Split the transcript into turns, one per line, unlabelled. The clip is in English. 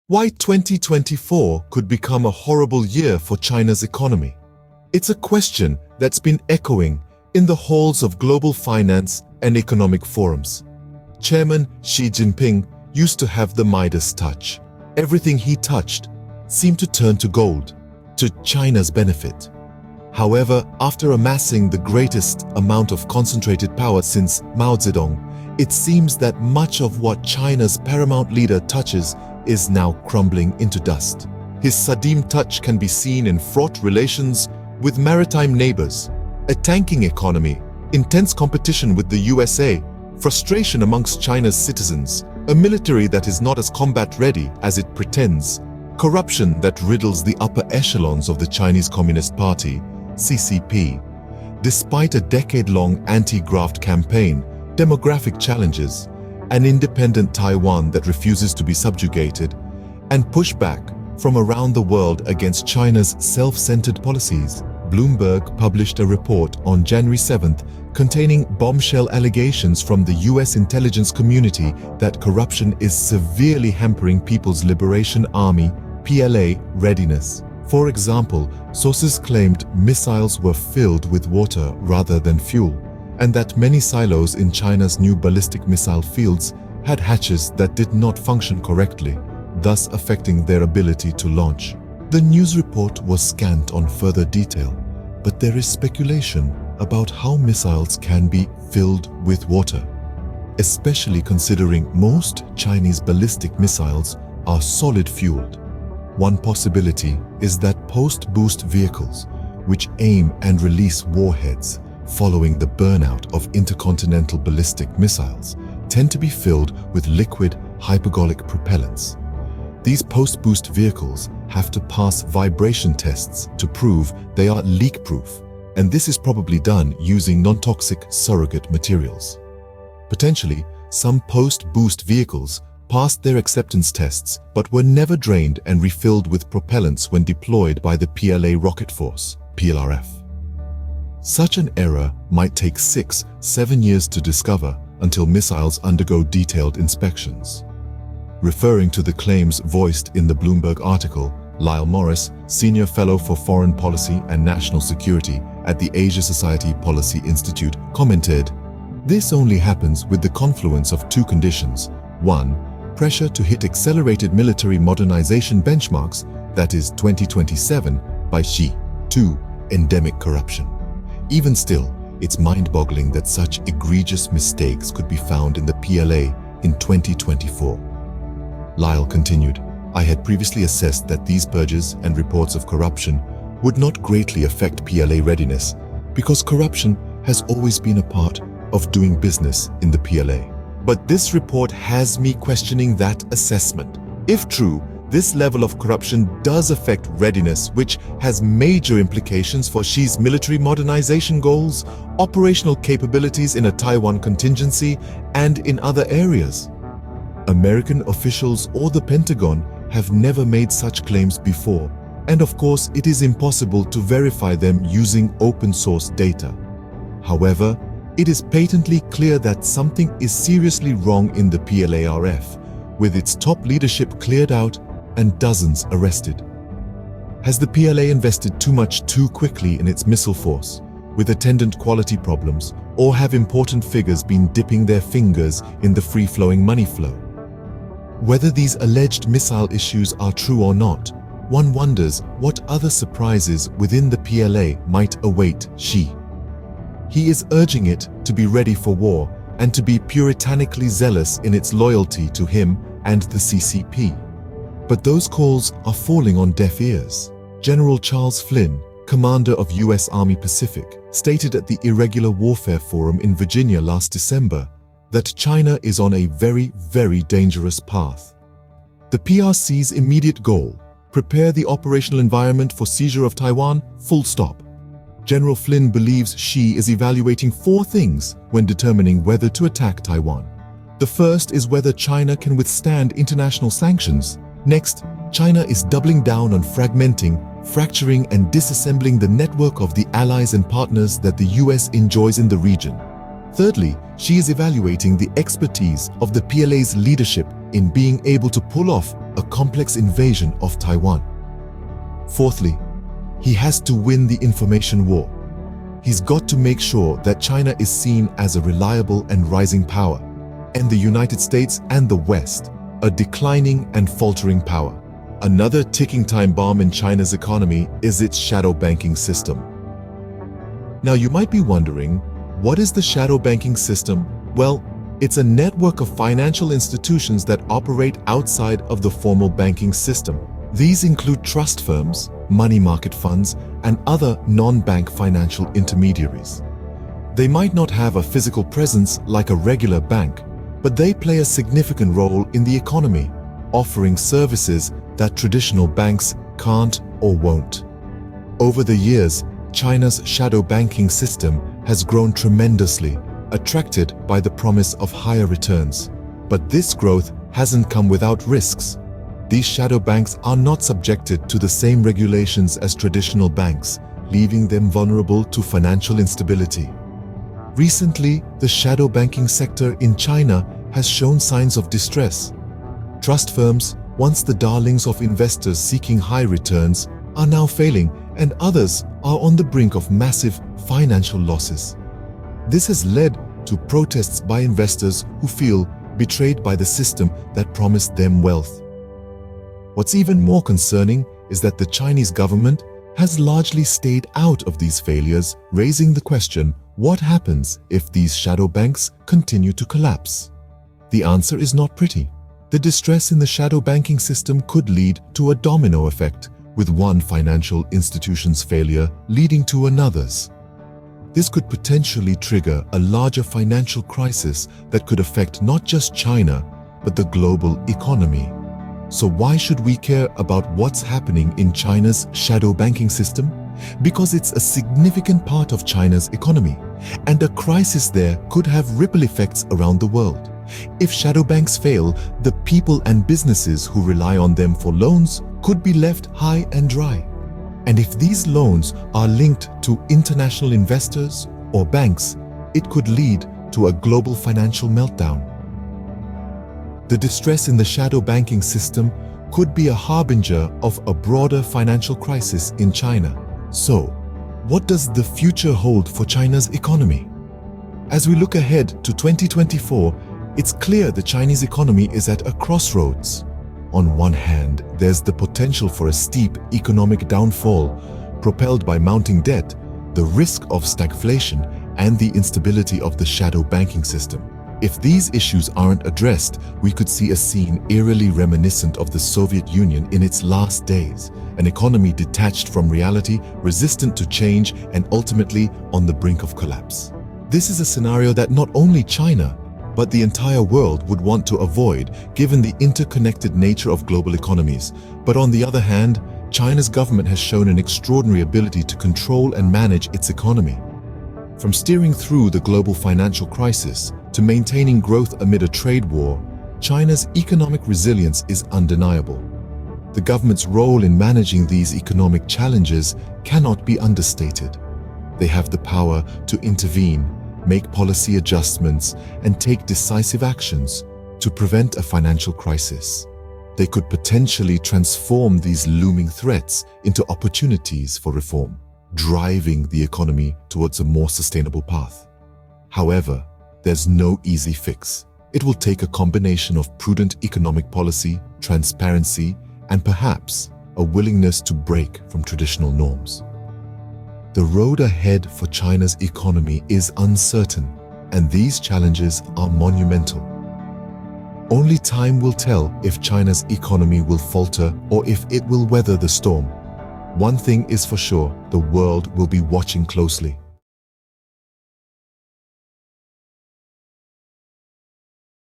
Why 2024 could become a horrible year for China's economy? It's a question that's been echoing in the halls of global finance and economic forums. Chairman Xi Jinping used to have the Midas touch. Everything he touched seemed to turn to gold, to China's benefit. However, after amassing the greatest amount of concentrated power since Mao Zedong, it seems that much of what China's paramount leader touches is now crumbling into dust. His Sadim touch can be seen in fraught relations with maritime neighbors, a tanking economy, intense competition with the USA, frustration amongst China's citizens, a military that is not as combat-ready as it pretends, corruption that riddles the upper echelons of the Chinese Communist Party, CCP. Despite a decade-long anti-graft campaign, demographic challenges, an independent Taiwan that refuses to be subjugated, and pushback from around the world against China's self-centered policies, Bloomberg published a report on January 7th containing bombshell allegations from the US intelligence community that corruption is severely hampering People's Liberation Army (PLA) readiness. For example, sources claimed missiles were filled with water rather than fuel, and that many silos in China's new ballistic missile fields had hatches that did not function correctly, thus affecting their ability to launch. The news report was scant on further detail, but there is speculation about how missiles can be filled with water, especially considering most Chinese ballistic missiles are solid-fueled. One possibility is that post-boost vehicles, which aim and release warheads following the burnout of intercontinental ballistic missiles, tend to be filled with liquid hypergolic propellants. These post-boost vehicles have to pass vibration tests to prove they are leak-proof, and this is probably done using non-toxic surrogate materials. Potentially, some post-boost vehicles passed their acceptance tests but were never drained and refilled with propellants when deployed by the PLA Rocket Force, PLRF. Such an error might take 6-7 years to discover until missiles undergo detailed inspections. Referring to the claims voiced in the Bloomberg article, Lyle Morris, Senior Fellow for Foreign Policy and National Security at the Asia Society Policy Institute, commented, "This only happens with the confluence of two conditions. 1. Pressure to hit accelerated military modernization benchmarks, that is 2027, by Xi. 2. Endemic corruption." Even still, it's mind-boggling that such egregious mistakes could be found in the PLA in 2024. Lyle continued, "I had previously assessed that these purges and reports of corruption would not greatly affect PLA readiness because corruption has always been a part of doing business in the PLA. But this report has me questioning that assessment. If true, this level of corruption does affect readiness, which has major implications for Xi's military modernization goals, operational capabilities in a Taiwan contingency, and in other areas. American officials or the Pentagon have never made such claims before, and of course it is impossible to verify them using open source data. However, it is patently clear that something is seriously wrong in the PLARF, with its top leadership cleared out and dozens arrested. Has the PLA invested too much too quickly in its missile force, with attendant quality problems, or have important figures been dipping their fingers in the free-flowing money flow? Whether these alleged missile issues are true or not, one wonders what other surprises within the PLA might await Xi. He is urging it to be ready for war and to be puritanically zealous in its loyalty to him and the CCP. But those calls are falling on deaf ears. General Charles Flynn, commander of US Army Pacific, stated at the Irregular Warfare Forum in Virginia last December that China is on a very, very dangerous path. The PRC's immediate goal: prepare the operational environment for seizure of Taiwan, full stop. General Flynn believes Xi is evaluating 4 things when determining whether to attack Taiwan. The first is whether China can withstand international sanctions. Next, China is doubling down on fragmenting, fracturing, and disassembling the network of the allies and partners that the US enjoys in the region. Thirdly, Xi is evaluating the expertise of the PLA's leadership in being able to pull off a complex invasion of Taiwan. Fourthly, he has to win the information war. He's got to make sure that China is seen as a reliable and rising power, and the United States and the West a declining and faltering power. Another ticking time bomb in China's economy is its shadow banking system. Now you might be wondering, what is the shadow banking system? Well, it's a network of financial institutions that operate outside of the formal banking system. These include trust firms, money market funds, and other non-bank financial intermediaries. They might not have a physical presence like a regular bank, but they play a significant role in the economy, offering services that traditional banks can't or won't. Over the years, China's shadow banking system has grown tremendously, attracted by the promise of higher returns. But this growth hasn't come without risks. These shadow banks are not subjected to the same regulations as traditional banks, leaving them vulnerable to financial instability. Recently, the shadow banking sector in China has shown signs of distress. Trust firms, once the darlings of investors seeking high returns, are now failing, and others are on the brink of massive financial losses. This has led to protests by investors who feel betrayed by the system that promised them wealth. What's even more concerning is that the Chinese government has largely stayed out of these failures, raising the question, what happens if these shadow banks continue to collapse? The answer is not pretty. The distress in the shadow banking system could lead to a domino effect, with one financial institution's failure leading to another's. This could potentially trigger a larger financial crisis that could affect not just China, but the global economy. So why should we care about what's happening in China's shadow banking system? Because it's a significant part of China's economy, and a crisis there could have ripple effects around the world. If shadow banks fail, the people and businesses who rely on them for loans could be left high and dry. And if these loans are linked to international investors or banks, it could lead to a global financial meltdown. The distress in the shadow banking system could be a harbinger of a broader financial crisis in China. So, what does the future hold for China's economy? As we look ahead to 2024, it's clear the Chinese economy is at a crossroads. On one hand, there's the potential for a steep economic downfall, propelled by mounting debt, the risk of stagflation, and the instability of the shadow banking system. If these issues aren't addressed, we could see a scene eerily reminiscent of the Soviet Union in its last days, an economy detached from reality, resistant to change, and ultimately on the brink of collapse. This is a scenario that not only China, but the entire world would want to avoid, given the interconnected nature of global economies. But on the other hand, China's government has shown an extraordinary ability to control and manage its economy. From steering through the global financial crisis to maintaining growth amid a trade war, China's economic resilience is undeniable. The government's role in managing these economic challenges cannot be understated. They have the power to intervene, make policy adjustments, and take decisive actions to prevent a financial crisis. They could potentially transform these looming threats into opportunities for reform, driving the economy towards a more sustainable path. However, there's no easy fix. It will take a combination of prudent economic policy, transparency, and perhaps a willingness to break from traditional norms. The road ahead for China's economy is uncertain, and these challenges are monumental. Only time will tell if China's economy will falter or if it will weather the storm. One thing is for sure, the world will be watching closely.